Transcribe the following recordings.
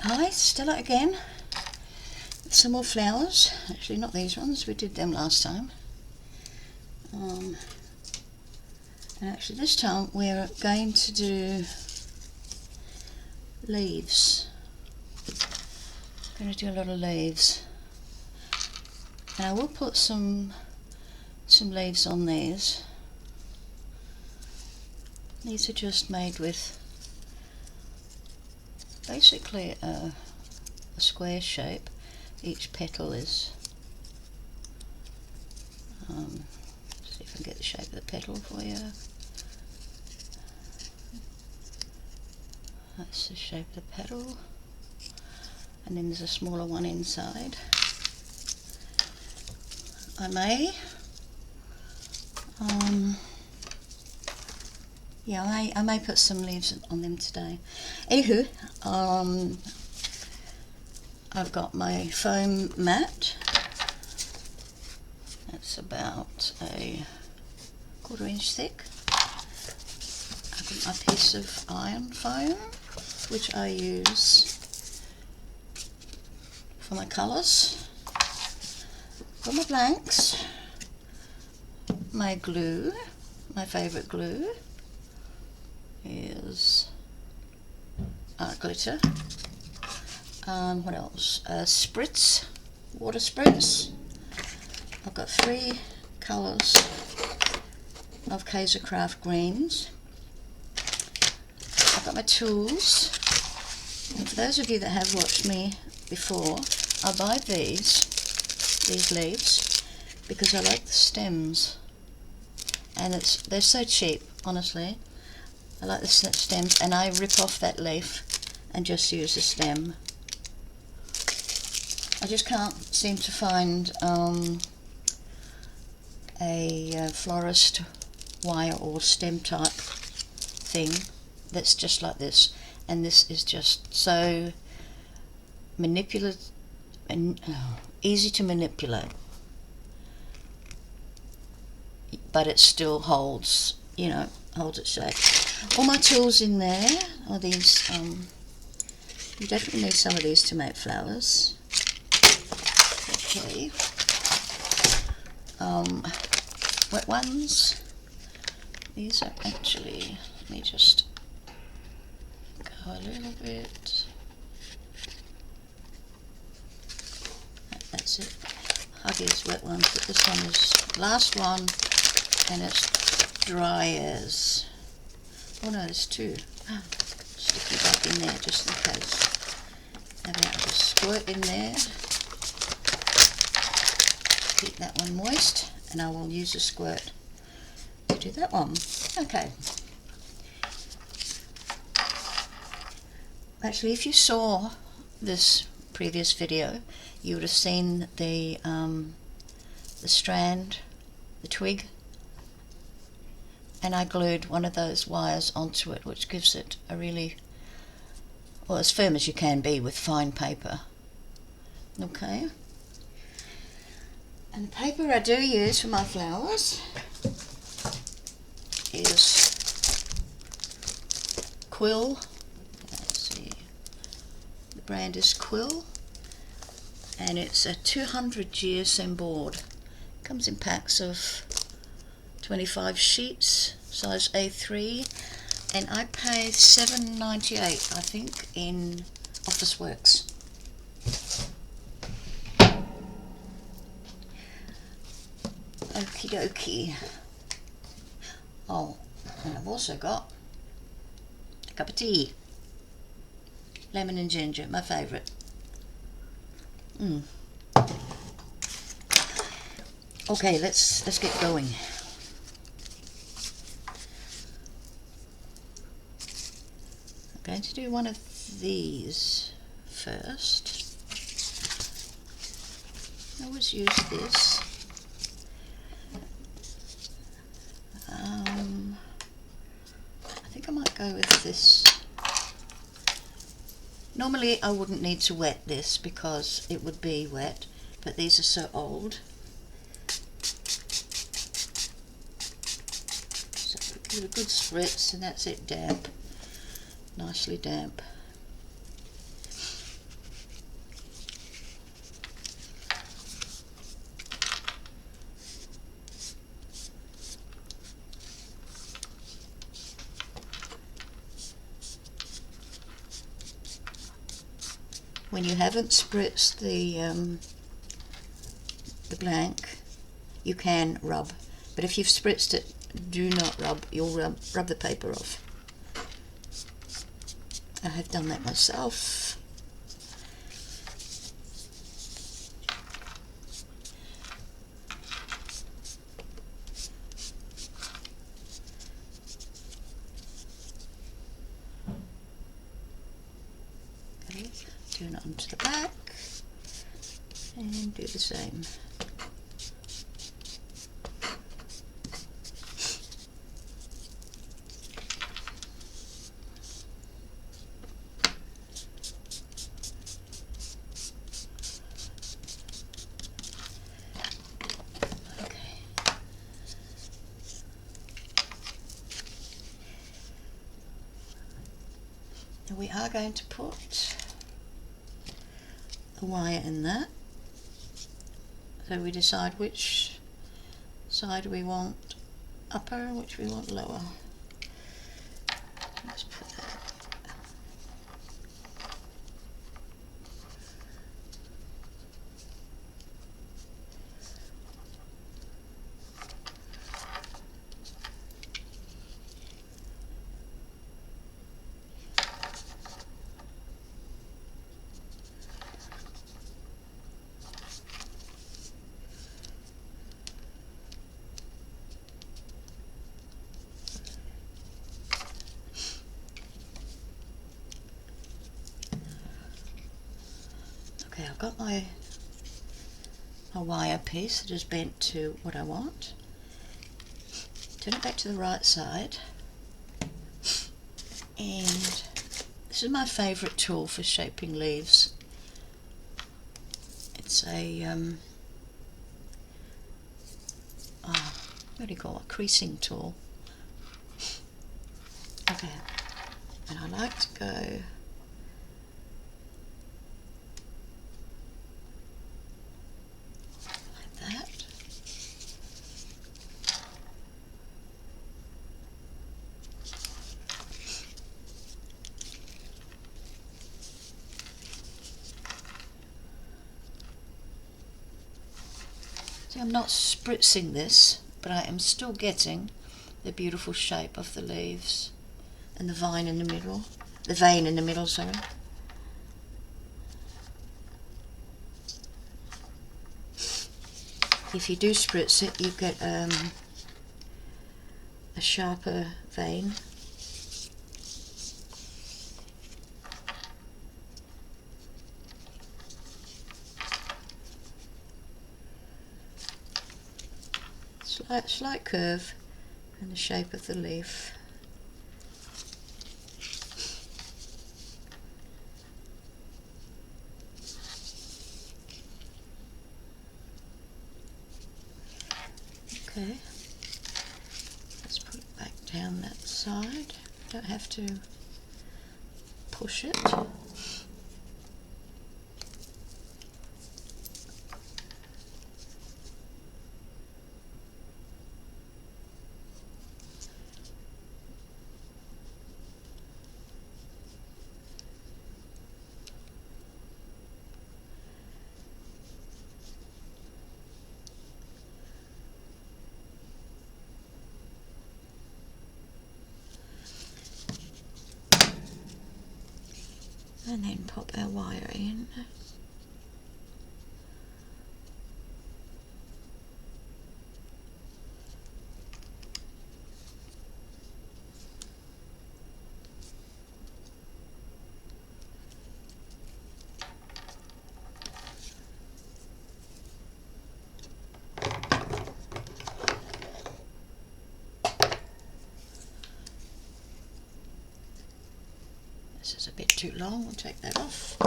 Hi, Stella again. Some more flowers. Actually, not these ones. We did them last time. And actually, this time we're going to do leaves. I'm going to do a lot of leaves. And I will put some leaves on these. These are just made with basically a square shape. Each petal is, see if I can get the shape of the petal for you. That's the shape of the petal, and then there's a smaller one inside. I may I may put some leaves on them today. Anywho, I've got my foam mat. That's about a 1/4 inch thick. I've got my piece of iron foam, which I use for my colours. Got my blanks, my glue. My favourite glue is art glitter. What else? Spritz, water spritz. I've got 3 colours of Kaisercraft greens. I've got my tools. And for those of you that have watched me before, I buy these leaves because I like the stems, and they're so cheap, honestly. I like the stems, and I rip off that leaf and just use the stem. I just can't seem to find a florist wire or stem type thing that's just like this, and this is just so manipulative and easy to manipulate, but it still holds, holds its shape. All my tools in there are these. You definitely need some of these to make flowers. Okay. Wet ones. These are actually, let me just go a little bit. That's it. Huggies wet ones, but this one is last one, and it's dry as. Oh no, there's 2. Stick it back in there just in case. Maybe I'll just squirt in there. Keep that one moist, and I will use a squirt to do that one. Okay. Actually, if you saw this previous video, you would have seen the strand, the twig, and I glued one of those wires onto it, which gives it a really, well, as firm as you can be with fine paper. Okay. And the paper I do use for my flowers is Quill. Let's see, the brand is Quill, and it's a 200 GSM board. Comes in packs of 25 sheets, size A3, and I paid $7.98, I think, in Officeworks. Okie dokie. Oh, and I've also got a cup of tea. Lemon and ginger, my favourite. Okay, let's get going. I'm going to do one of these first. I always use this. I think I might go with this. Normally I wouldn't need to wet this because it would be wet, but these are so old. So give it a good spritz, and that's it, damp. Nicely damp. when you haven't spritzed the blank, you can rub, but if you've spritzed it, do not rub. You'll rub the paper off. I have done that myself. Okay, turn it onto the back and do the same. Now we are going to put a wire in that, so we decide which side we want upper and which we want lower. Let's put that. Okay, I've got my wire piece that is bent to what I want. Turn it back to the right side, and this is my favourite tool for shaping leaves. It's a what do you call it? Creasing tool. Okay, and I like to go that. See, I'm not spritzing this, but I am still getting the beautiful shape of the leaves and the vine in the middle. The vein in the middle, sorry. If you do spritz it, you get a sharper vein. Slight curve in the shape of the leaf. Okay, let's put it back down that side. Don't have to push it. And then pop our wire in. This is a bit too long, we'll take that off.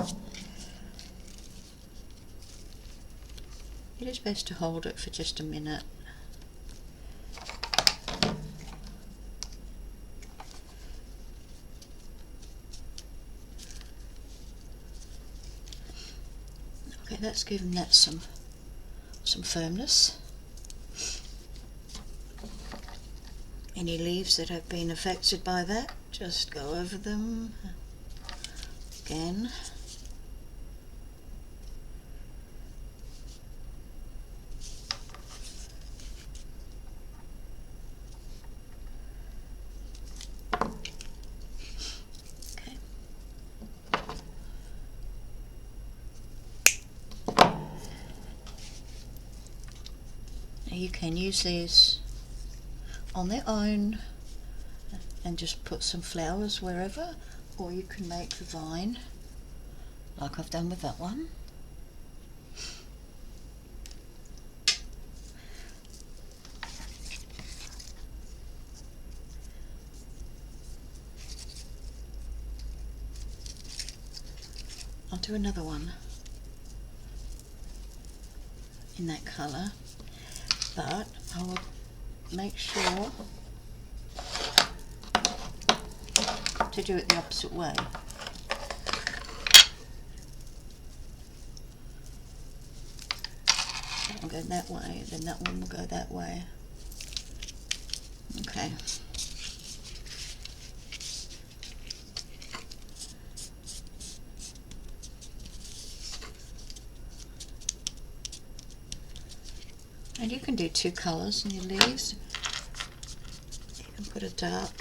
It is best to hold it for just a minute. Okay, that's given that some firmness. Any leaves that have been affected by that, just go over them again. you can use these on their own and just put some flowers wherever, or you can make the vine like I've done with that one. I'll do another one in that colour, but I will make sure to do it the opposite way. That will go that way, then that one will go that way. Okay. And you can do two colours in your leaves. You can put a dark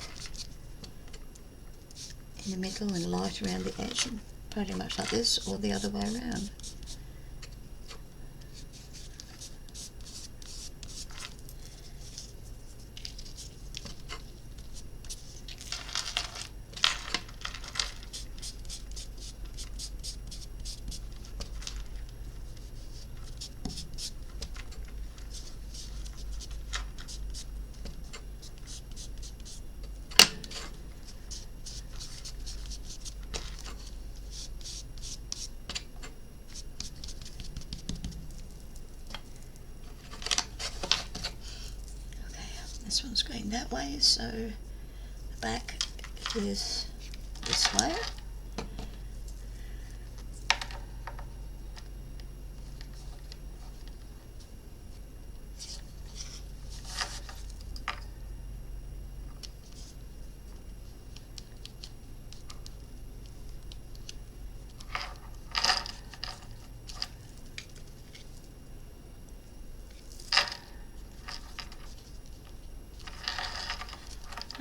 in the middle and light around the edge, pretty much like this, or the other way around. This one's going that way, so the back is this way.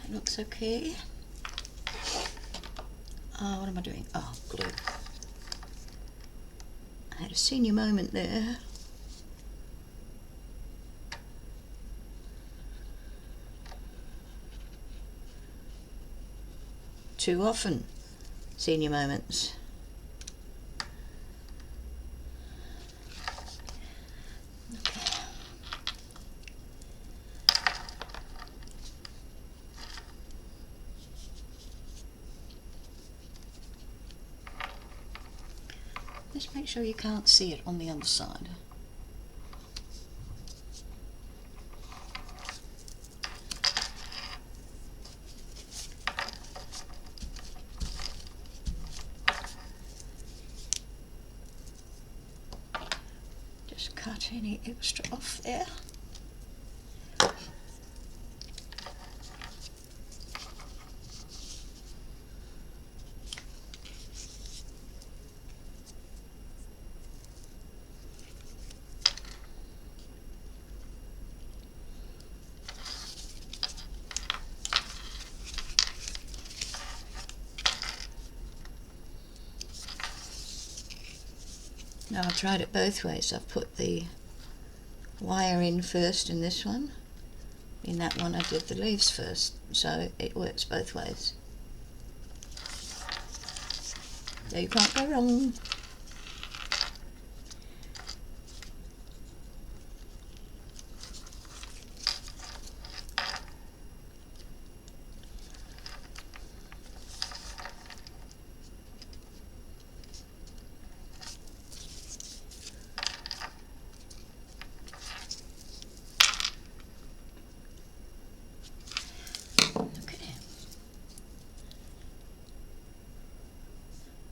Looks okay. What am I doing? Oh, glue. I had a senior moment there. Too often, senior moments. Just make sure you can't see it on the other side. Just cut any extra off there. Now I tried it both ways. I've put the wire in first in this one. In that one I did the leaves first, so it works both ways. So you can't go wrong.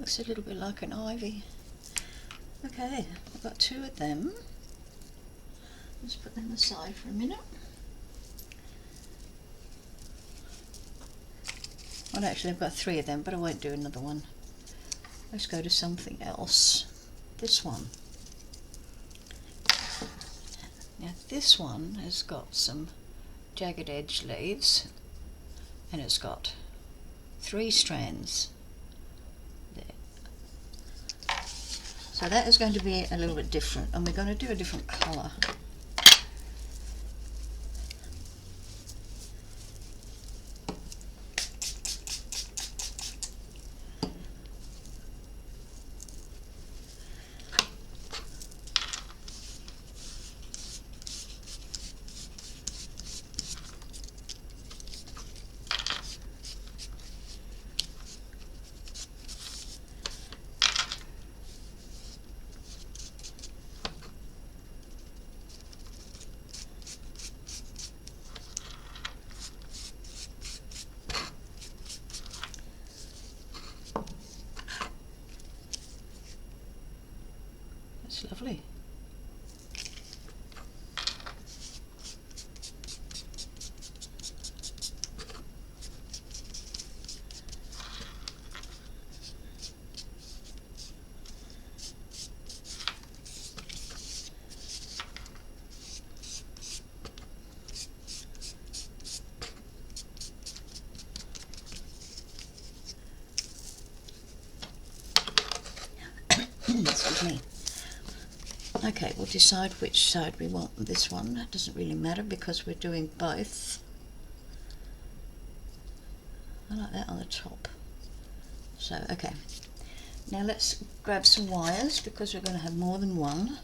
Looks a little bit like an ivy. Okay, I've got two of them. Let's put them aside for a minute. Well, actually I've got three of them, but I won't do another one. Let's go to something else. This one. Now this one has got some jagged edge leaves, and it's got 3 strands. So that is going to be a little bit different, and we're going to do a different colour. behind me. Okay, we'll decide which side we want this one. That doesn't really matter because we're doing both. I like that on the top. So, okay. Now let's grab some wires because we're going to have more than one.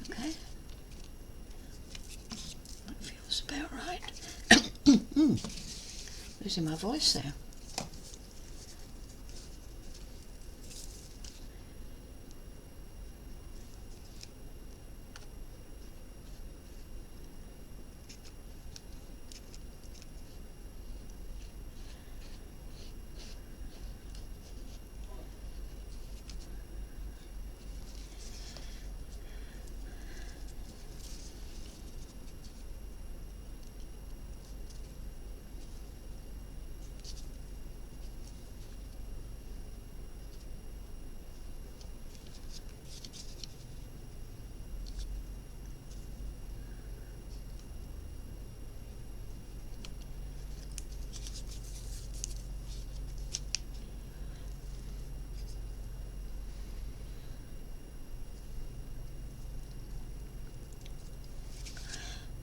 Okay. That feels about right. Losing my voice there.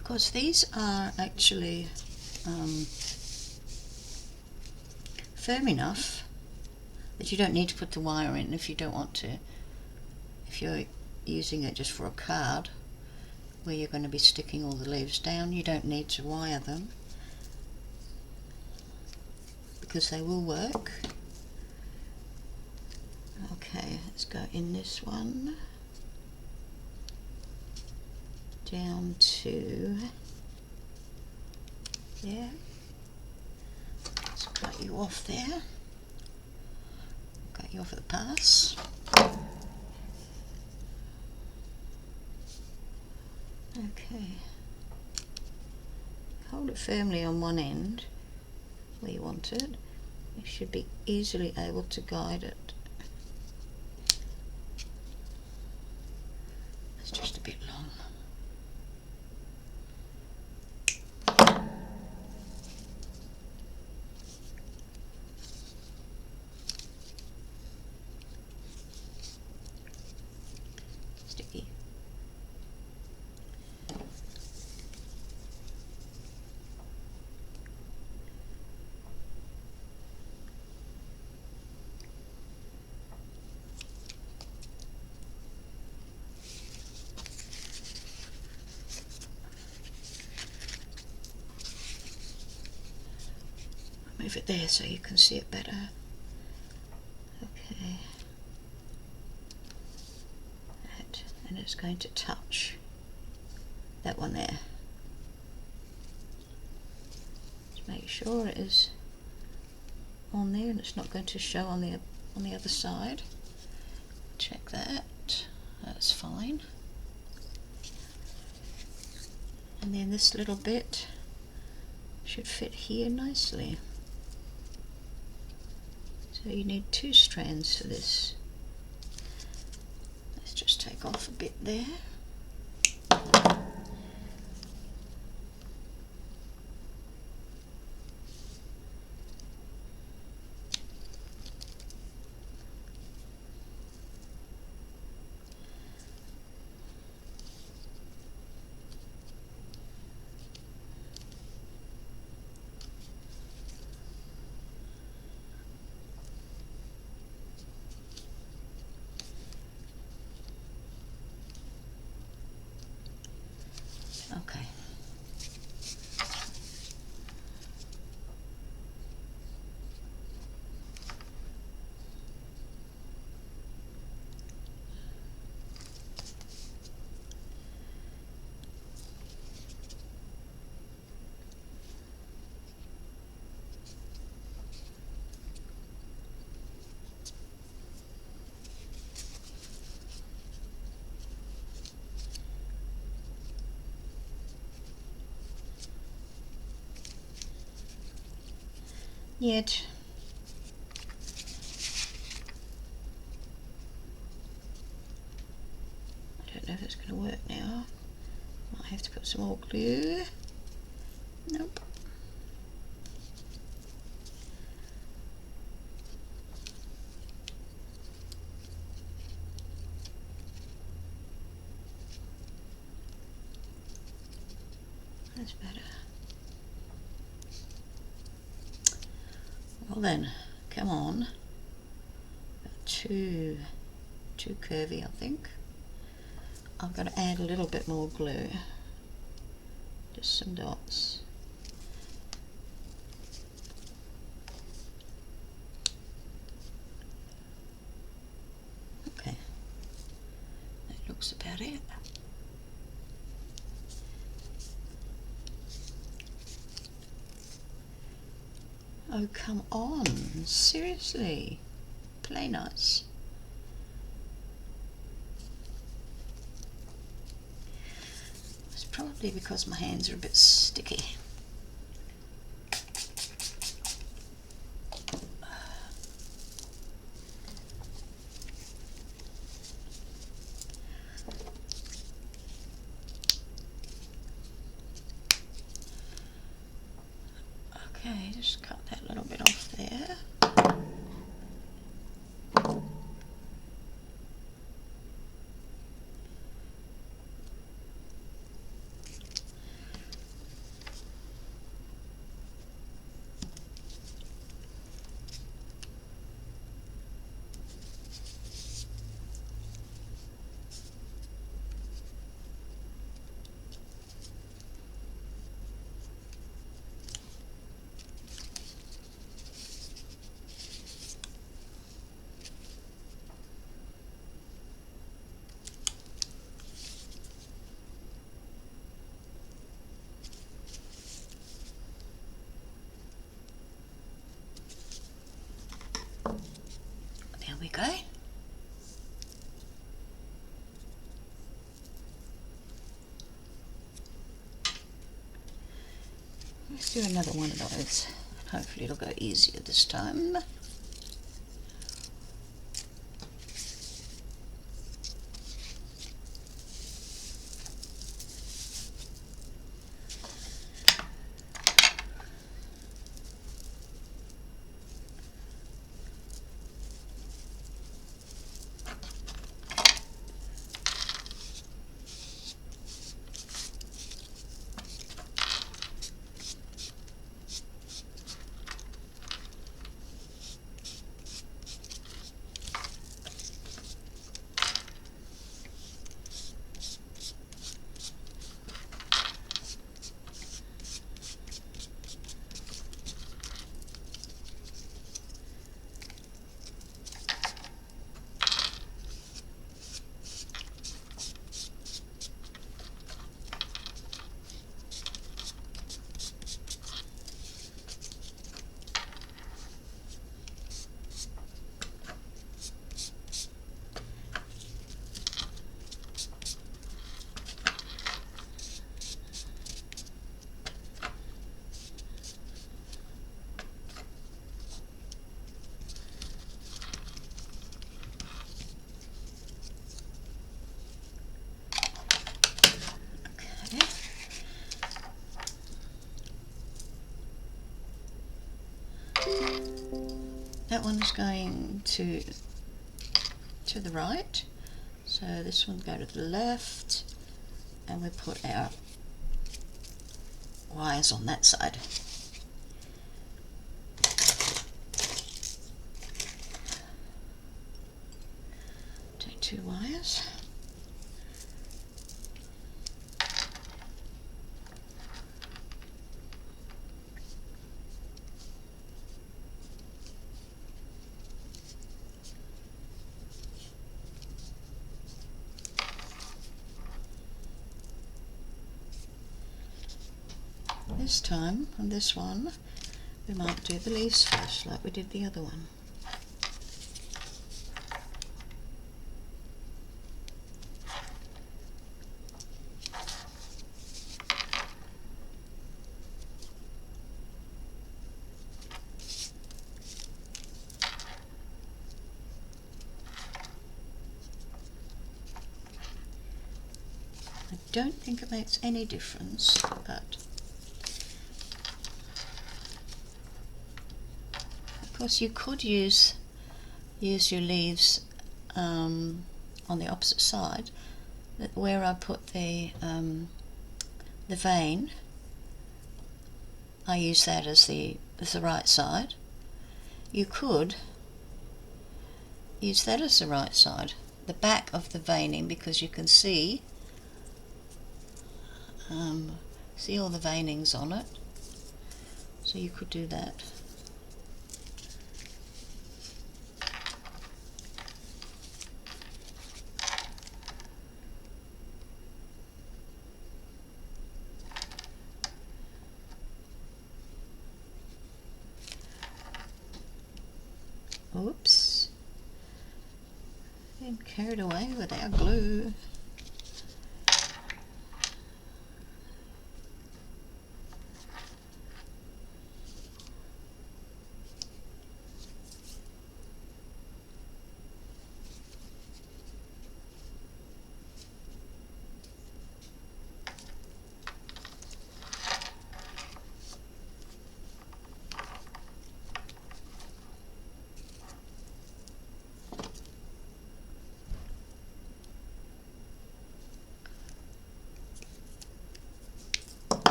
Of course, these are actually firm enough that you don't need to put the wire in if you don't want to. If you're using it just for a card where you're going to be sticking all the leaves down, you don't need to wire them because they will work. Okay, let's go in this one down to there. Let's cut you off there. Cut you off at the pass. Okay. Hold it firmly on one end where you want it. You should be easily able to guide it. It's just a bit long. Sticky. Move it there so you can see it better. Okay. That, and it's going to touch that one there. Just make sure it is on there and it's not going to show on the other side. Check that. That's fine. And then this little bit should fit here nicely. So you need 2 strands for this. Let's just take off a bit there. yet. I don't know if it's going to work now. Might have to put some more glue. Nope. That's better. Well then, come on. Too curvy, I think. I'm going to add a little bit more glue. Just some dots. Okay, that looks about it. Oh, come on, seriously, play nice. It's probably because my hands are a bit sticky. Okay, just cut that little bit off there. There we go. Let's do another one of those. Hopefully it'll go easier this time. That one's going to the right, so this one go to the left, and we put our wires on that side. Take 2 wires. This time, on this one, we might do the leaves first, like we did the other one. don't think it makes any difference, but of course you could use your leaves on the opposite side, where I put the vein. I use that as the right side. You could use that as the right side, the back of the veining, because you can see all the veinings on it. So you could do that. Oops, I'm carried away with our glue.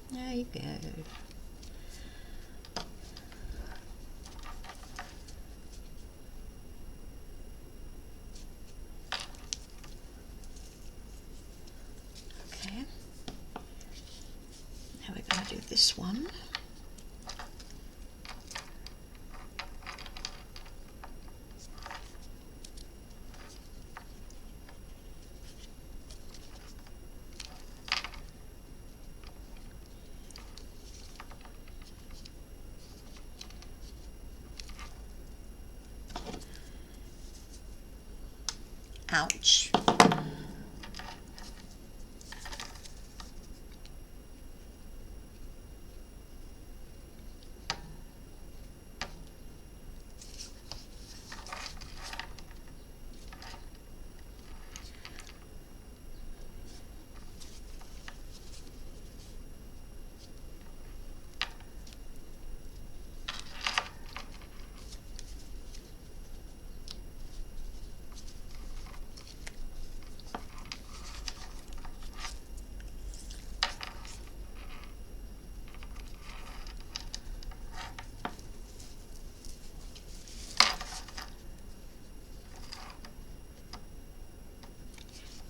There you go. Okay. Now we're going to do this one. Ouch.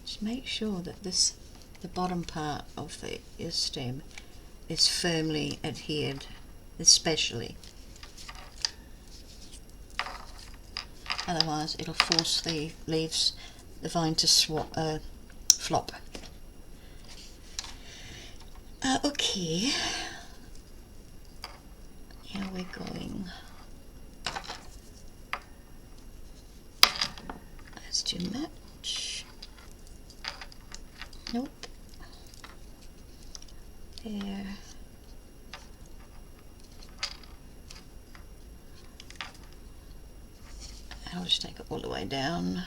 Just make sure that the bottom part of your stem is firmly adhered, especially. Otherwise it'll force the leaves, the vine to flop. Okay, now we're going, that's too much. Nope. There. I'll just take it all the way down.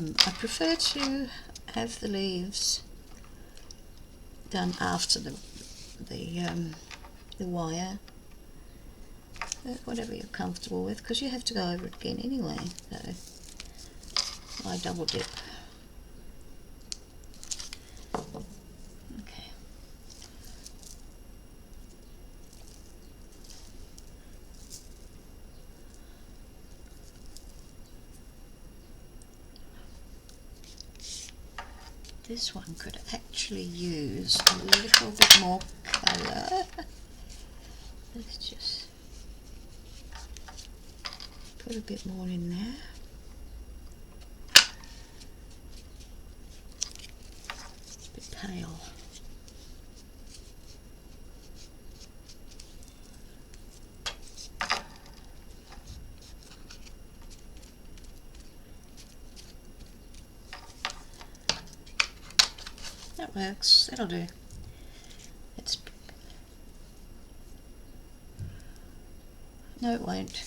I prefer to have the leaves done after the wire, whatever you're comfortable with, because you have to go over it again anyway. So I double dip. Okay. This one could actually use a little bit more colour. Let's just put a bit more in there. A bit pale. That works, that'll do. No, it won't.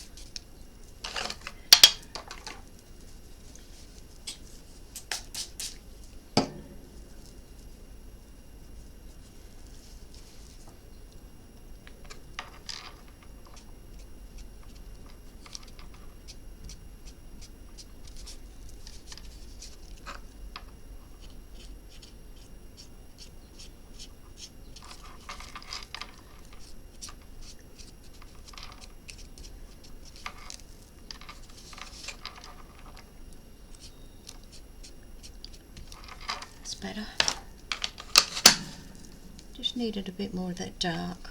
Better. Just needed a bit more of that dark.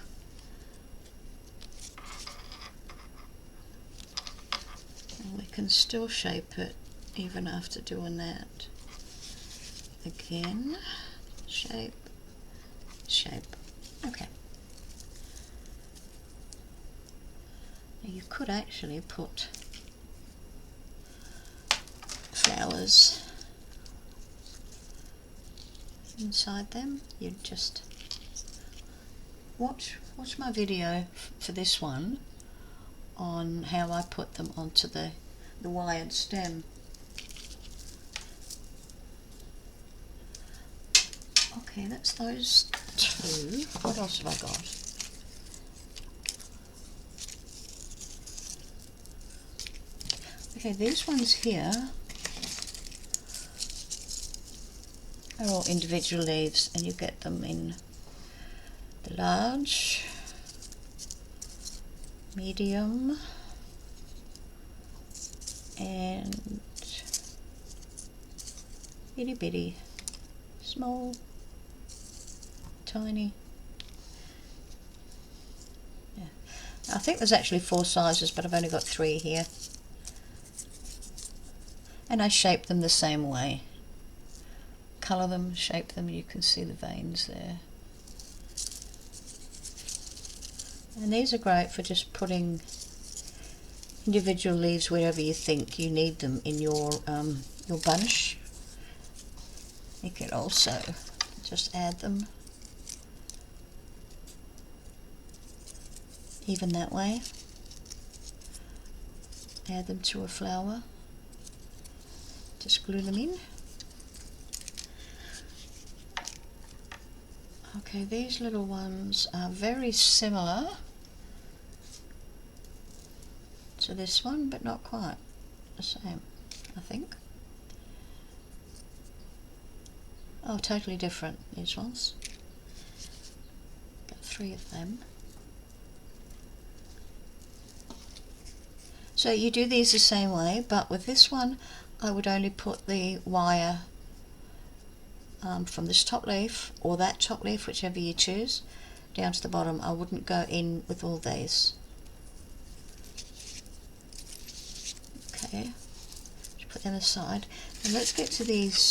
And we can still shape it even after doing that. Again, shape, shape. Okay. Now you could actually put flowers inside them. You just watch my video for this one on how I put them onto the wired stem. Okay, that's those two. What else have I got? Okay, these ones here are all individual leaves, and you get them in the large, medium, and itty bitty, small, tiny. Yeah. I think there's actually 4 sizes, but I've only got 3 here. And I shape them the same way. Colour them, shape them, you can see the veins there. And these are great for just putting individual leaves wherever you think you need them in your bunch. You can also just add them even that way. Add them to a flower. Just glue them in. Okay, these little ones are very similar to this one, but not quite the same, I think. Oh, totally different, these ones. Got 3 of them. So you do these the same way, but with this one I would only put the wire from this top leaf or that top leaf, whichever you choose, down to the bottom. I wouldn't go in with all these. Okay, just put them aside. And let's get to these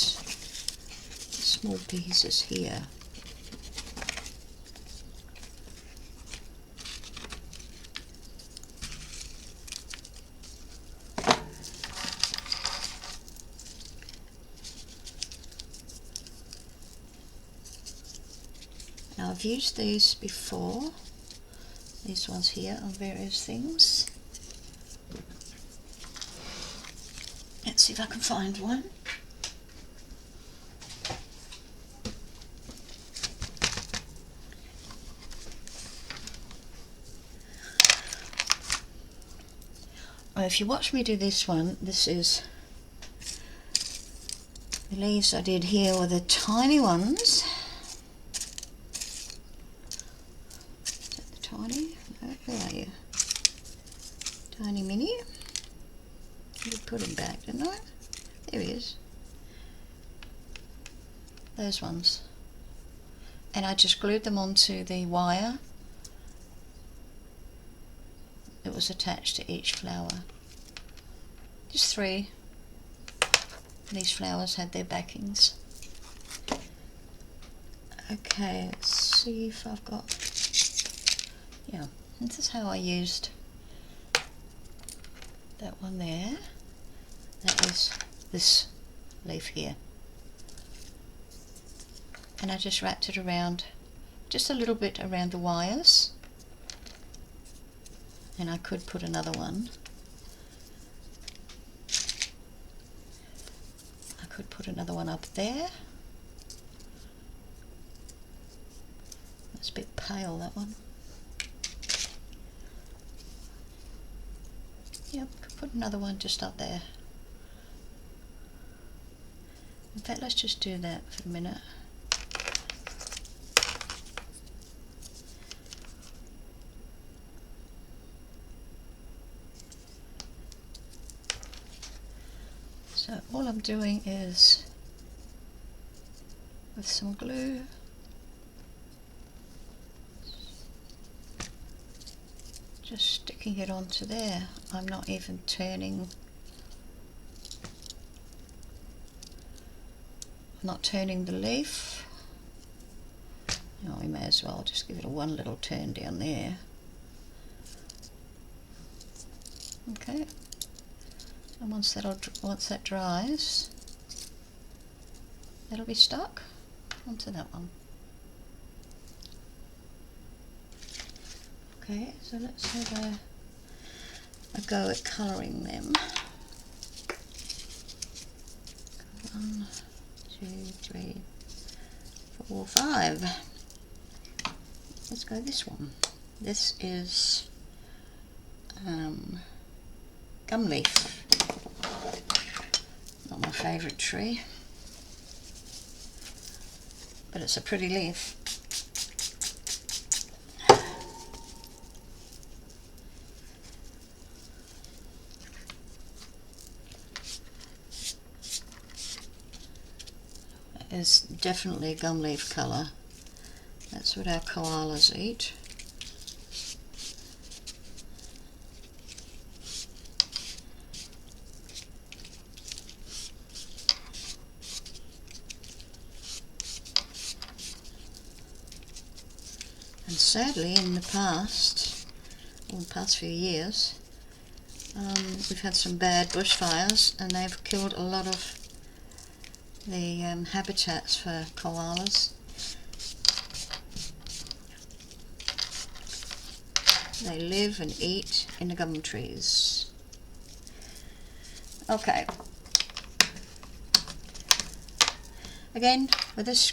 small pieces here. Now I've used these before, these ones here, on various things. Let's see if I can find one. If you watch me do this one, this is leaves I did here were the tiny ones. Is that the tiny? No, where are you? Tiny mini. I did put him back, didn't I? There he is. Those ones. And I just glued them onto the wire that was attached to each flower. Just 3. These flowers had their backings. Okay, let's see if I've got... Yeah, this is how I used that one there. That is this leaf here. And I just wrapped it around, just a little bit around the wires. And I could put another one. I could put another one up there. That's a bit pale, that one. Yep, could put another one just up there. In fact, let's just do that for a minute. So all I'm doing is, with some glue, just sticking it onto there. I'm not even turning, the leaf. Oh, we may as well just give it one little turn down there. Okay. And once that dries, that'll be stuck onto that one. Okay, so let's have a go at colouring them. 1, 2, 3, 4, 5. Let's go this one. This is gum leaf. Not my favourite tree, but it's a pretty leaf. It is definitely a gum leaf colour. That's what our koalas eat. And sadly, in the past few years, we've had some bad bushfires, and they've killed a lot of the habitats for koalas. They live and eat in the gum trees. Okay. Again, with this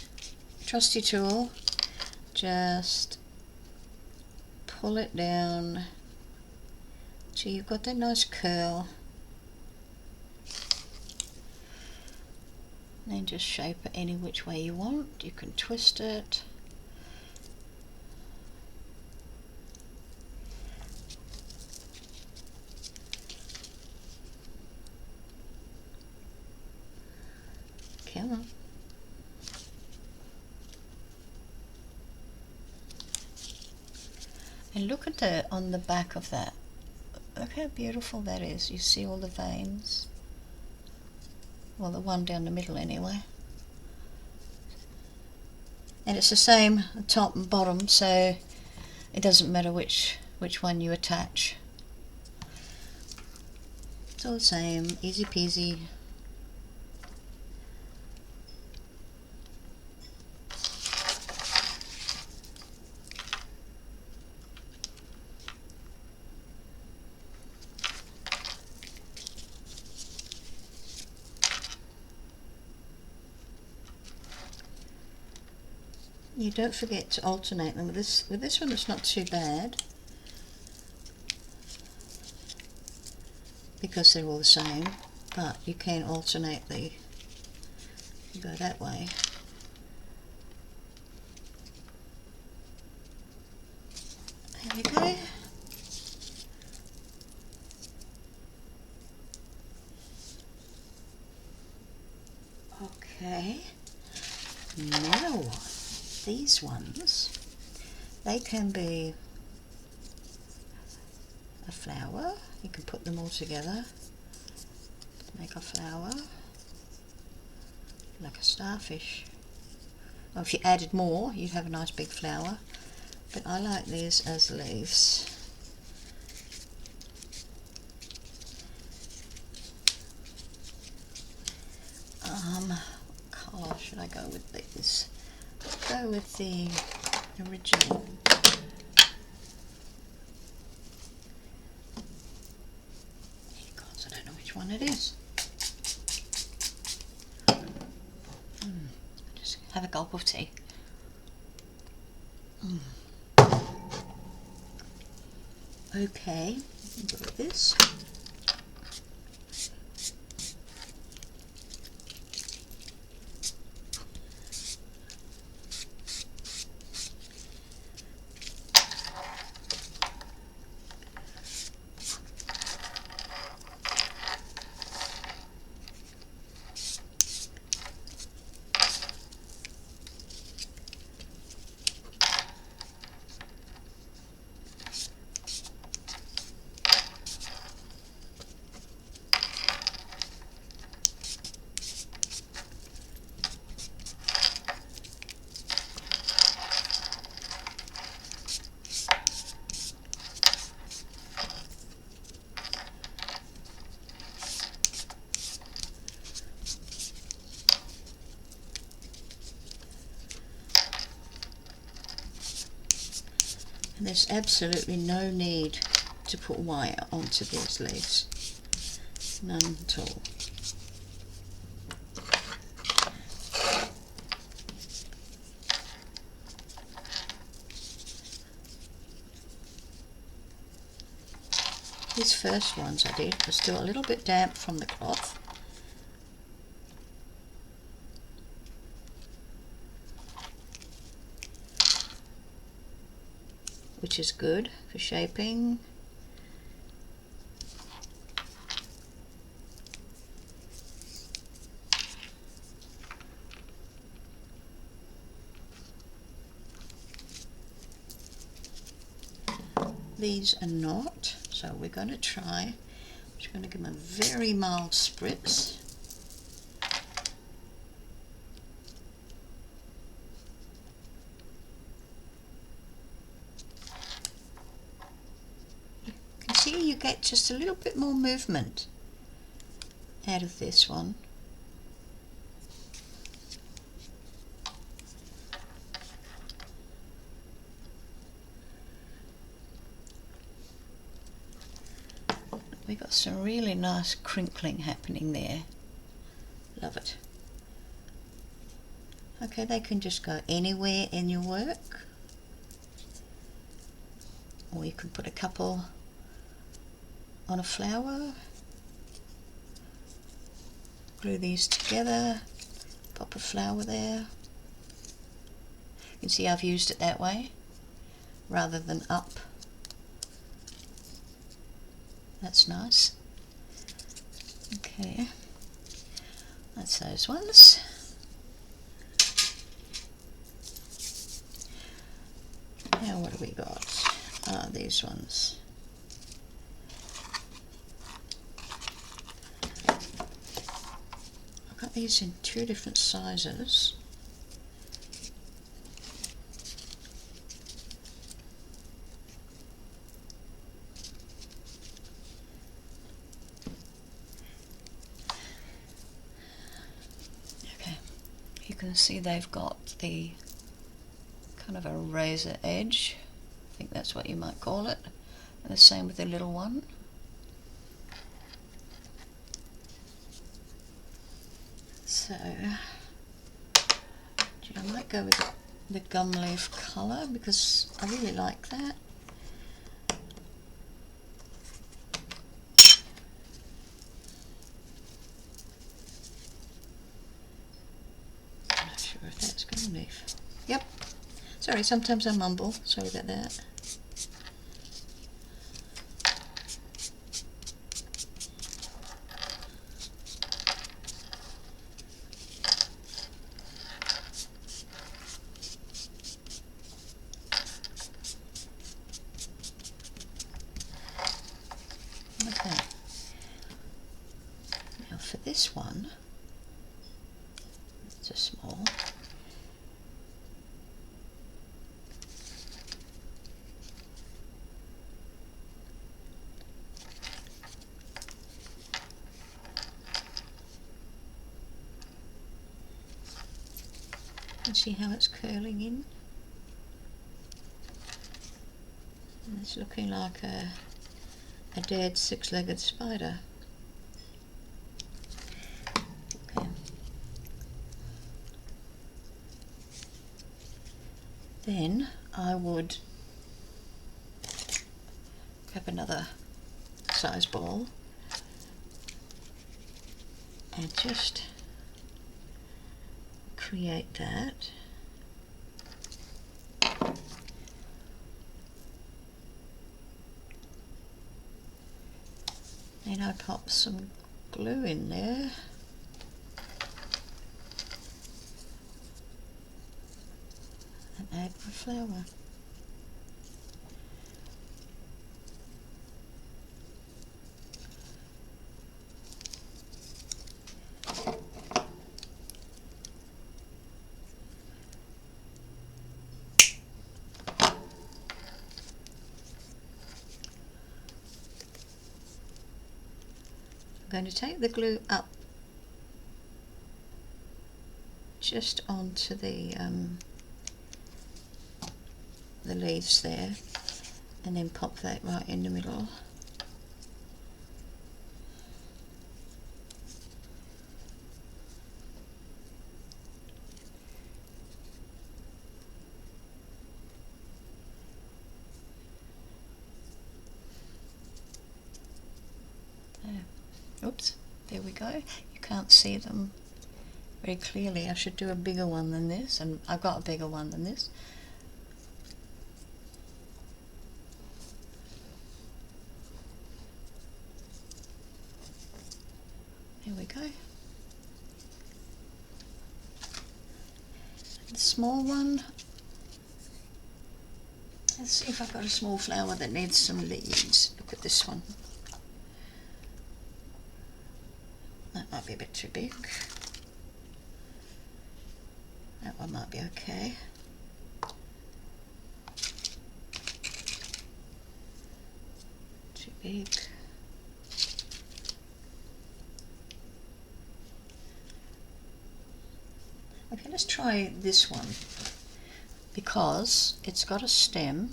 trusty tool, just pull it down till you've got that nice curl. And then just shape it any which way you want. You can twist it. Come on. And look at on the back of that. Look how beautiful that is. You see all the veins. Well, the one down the middle anyway. And it's the same top and bottom, so it doesn't matter which one you attach. It's all the same, easy peasy. You don't forget to alternate them. With this one, it's not too bad because they're all the same, but you can alternate the Go that way. There we go. Okay, now these ones, they can be a flower. You can put them all together to make a flower, like a starfish. Or if you added more, you'd have a nice big flower. But I like these as leaves. What colour should I go with these? Go with the original. I don't know which one it is. Just have a gulp of tea. Okay, go with this. And there's absolutely no need to put wire onto these leaves. None at all. These first ones I did were still a little bit damp from the cloth. Which is good for shaping. These are not, so we're going to try. I'm just going to give them a very mild spritz. You can see you get just a little bit more movement out of this one. We got some really nice crinkling happening there. Love it. Okay, they can just go anywhere in your work, or you can put a couple on a flower, glue these together, pop a flower there. You can see I've used it that way rather than up. That's nice. Okay, that's those ones. Now what do we got? These ones. I've got these in two different sizes. You can see they've got the kind of a razor edge. I think that's what you might call it. And the same with the little one. So, I might go with the gum leaf colour because I really like that. Sorry, sometimes I mumble. Sorry about that. Okay. Now for this one, it's a small. And see how it's curling in? And it's looking like a dead six-legged spider. Okay. Then I would grab another size ball and just create that. Then I pop some glue in there. And add my flower. I'm going to take the glue up just onto the leaves there, and then pop that right in the middle. Oops, there we go. You can't see them very clearly. I should do a bigger one than this, and I've got a bigger one than this. There we go. The small one, let's see if I've got a small flower that needs some leaves. Look at this one. That might be a bit too big. That one might be okay. Too big. Okay, let's try this one, because it's got a stem,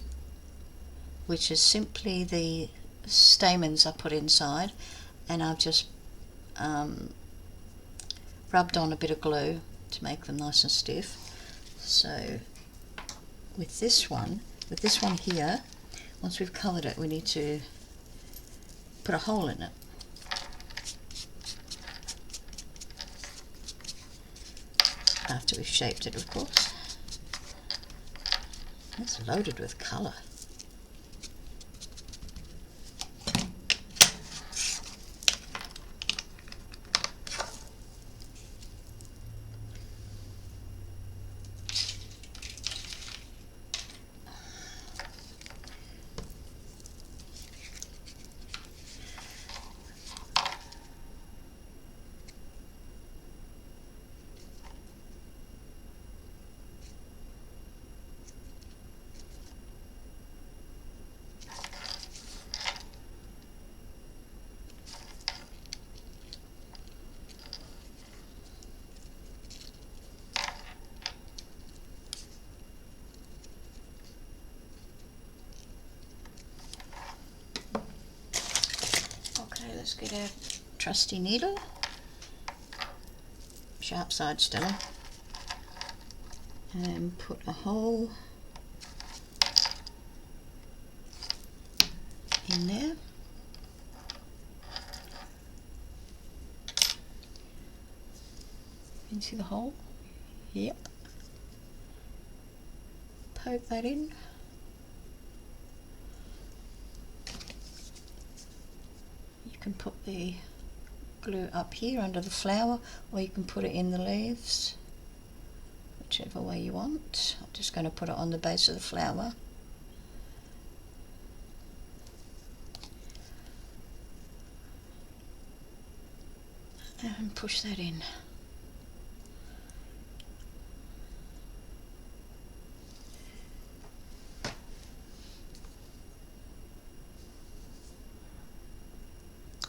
which is simply the stamens I put inside, and I've just rubbed on a bit of glue to make them nice and stiff. So with this one here, once we've covered it, we need to put a hole in it. After we've shaped it, of course. It's loaded with colour. Let's get our trusty needle, sharp side still, and put a hole in there. Can you see the hole? Yep. poke that in. You can put the glue up here under the flower, or you can put it in the leaves, whichever way you want. I'm just going to put it on the base of the flower. And push that in.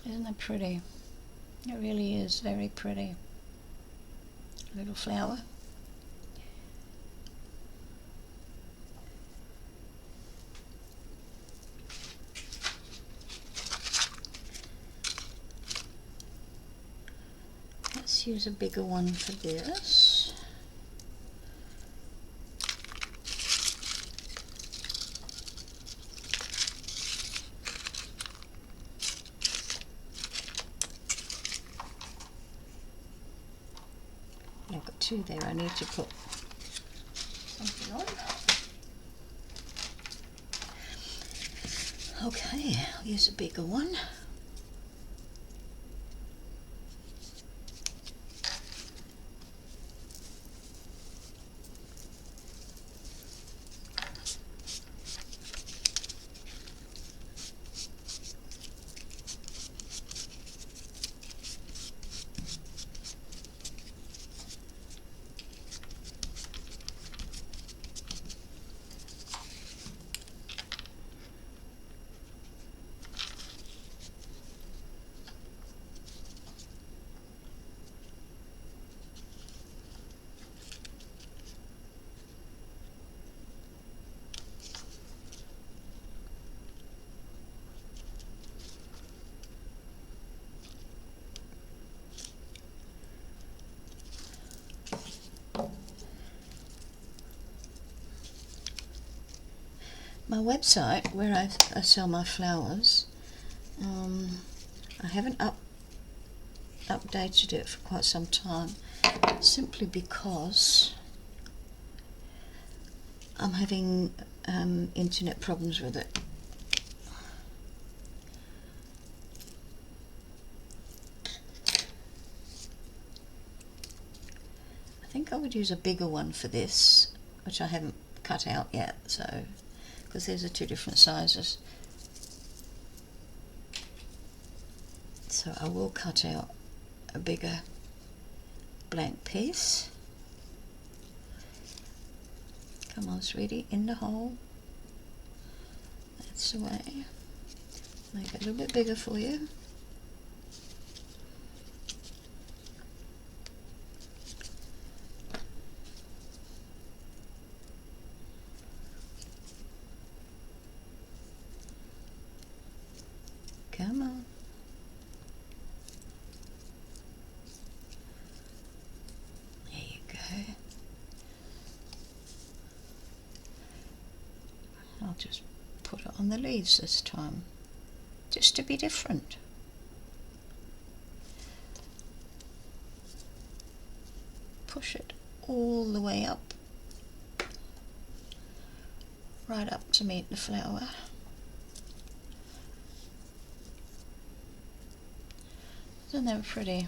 Isn't that pretty? It really is very pretty. Little flower. Let's use a bigger one for this. I've got two there. I need to put something on. Okay, I'll use a bigger one. My website, where I sell my flowers, I haven't updated it for quite some time, simply because I'm having internet problems with it. I think I would use a bigger one for this, which I haven't cut out yet, so because these are two different sizes. So I will cut out a bigger blank piece. Come on, sweetie, in the hole. That's the way. Make it a little bit bigger for you. Come on. There you go. I'll just put it on the leaves this time, just to be different. Push it all the way up, right up to meet the flower. Isn't that pretty?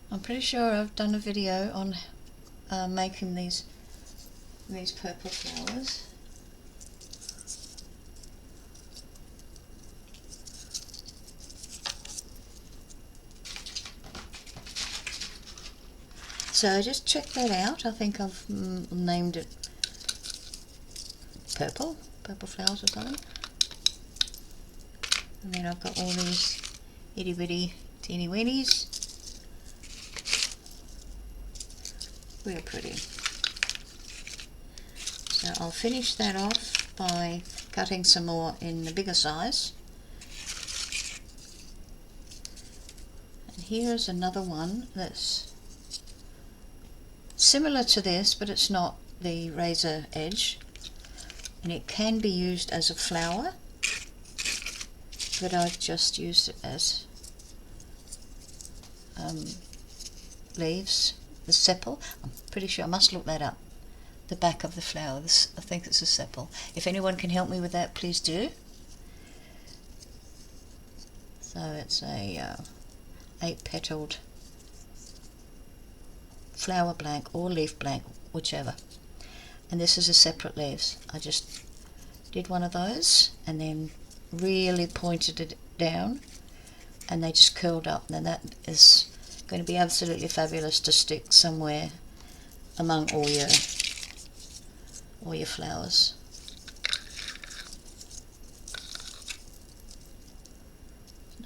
I'm pretty sure I've done a video on making these purple flowers. So just check that out. I think I've named it purple flowers or something. And then I've got all these itty bitty teeny weenies. Real pretty. So I'll finish that off by cutting some more in the bigger size. And here's another one that's similar to this, but it's not the razor edge, and it can be used as a flower, but I've just used it as leaves. The sepal, I'm pretty sure, I must look that up. The back of the flower, this, I think it's a sepal. If anyone can help me with that, please do. So it's a 8-petaled flower blank or leaf blank, whichever. And this is a separate leaves. I just did one of those and then really pointed it down, and they just curled up. And that is going to be absolutely fabulous to stick somewhere among all your flowers.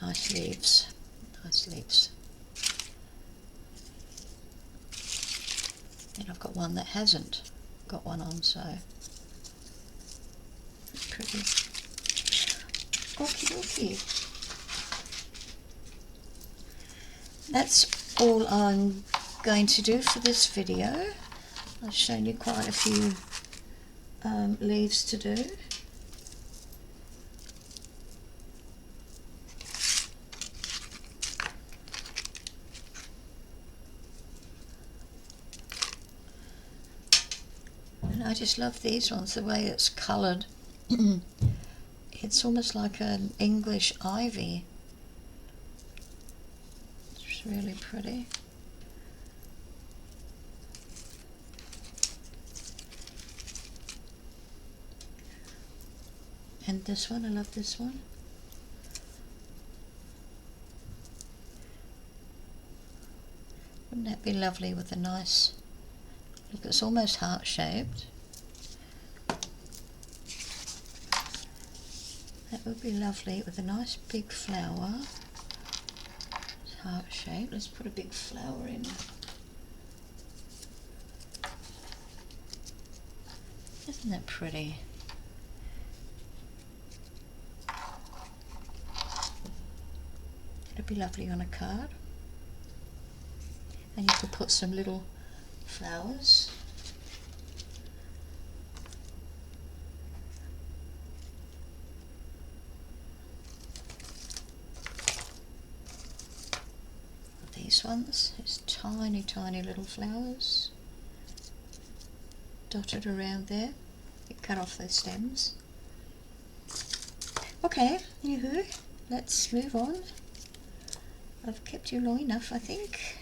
Nice leaves, nice leaves. And I've got one that hasn't got one on, so pretty. Okie dokie. That's all I'm going to do for this video. I've shown you quite a few leaves to do. And I just love these ones, the way it's coloured. It's almost like an English ivy. It's really pretty. And this one, I love this one. Wouldn't that be lovely with a nice, look, it's almost heart-shaped. That would be lovely with a nice big flower. It's heart-shaped. Let's put a big flower in. Isn't that pretty? It'd be lovely on a card. And you could put some little flowers. These ones, these tiny, tiny little flowers dotted around there. You cut off those stems. Okay, anywho, let's move on. I've kept you long enough, I think.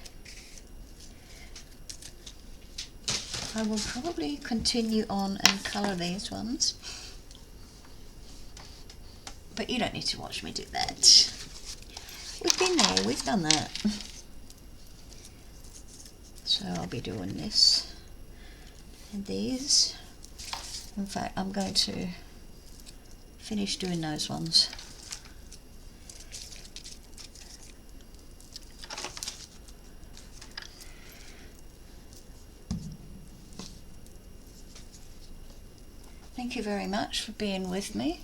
I will probably continue on and colour these ones, but you don't need to watch me do that. We've been there, we've done that. So I'll be doing this and these. In fact, I'm going to finish doing those ones. Thank you very much for being with me.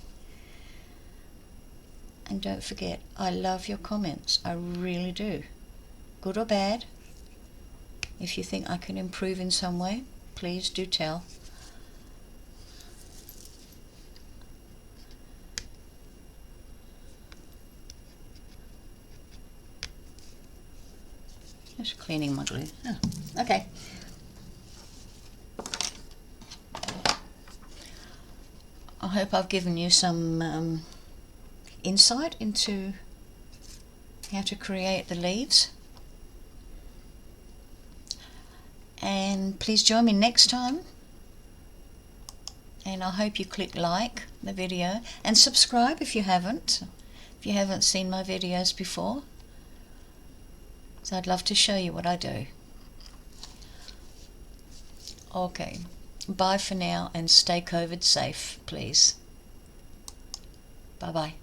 And don't forget, I love your comments. I really do. Good or bad. If you think I can improve in some way, please do tell. Just cleaning my glue. Oh, okay. I hope I've given you some insight into how to create the leaves. And please join me next time. And I hope you click like the video and subscribe if you haven't seen my videos before. So I'd love to show you what I do. Okay, bye for now and stay COVID safe, please. Bye bye.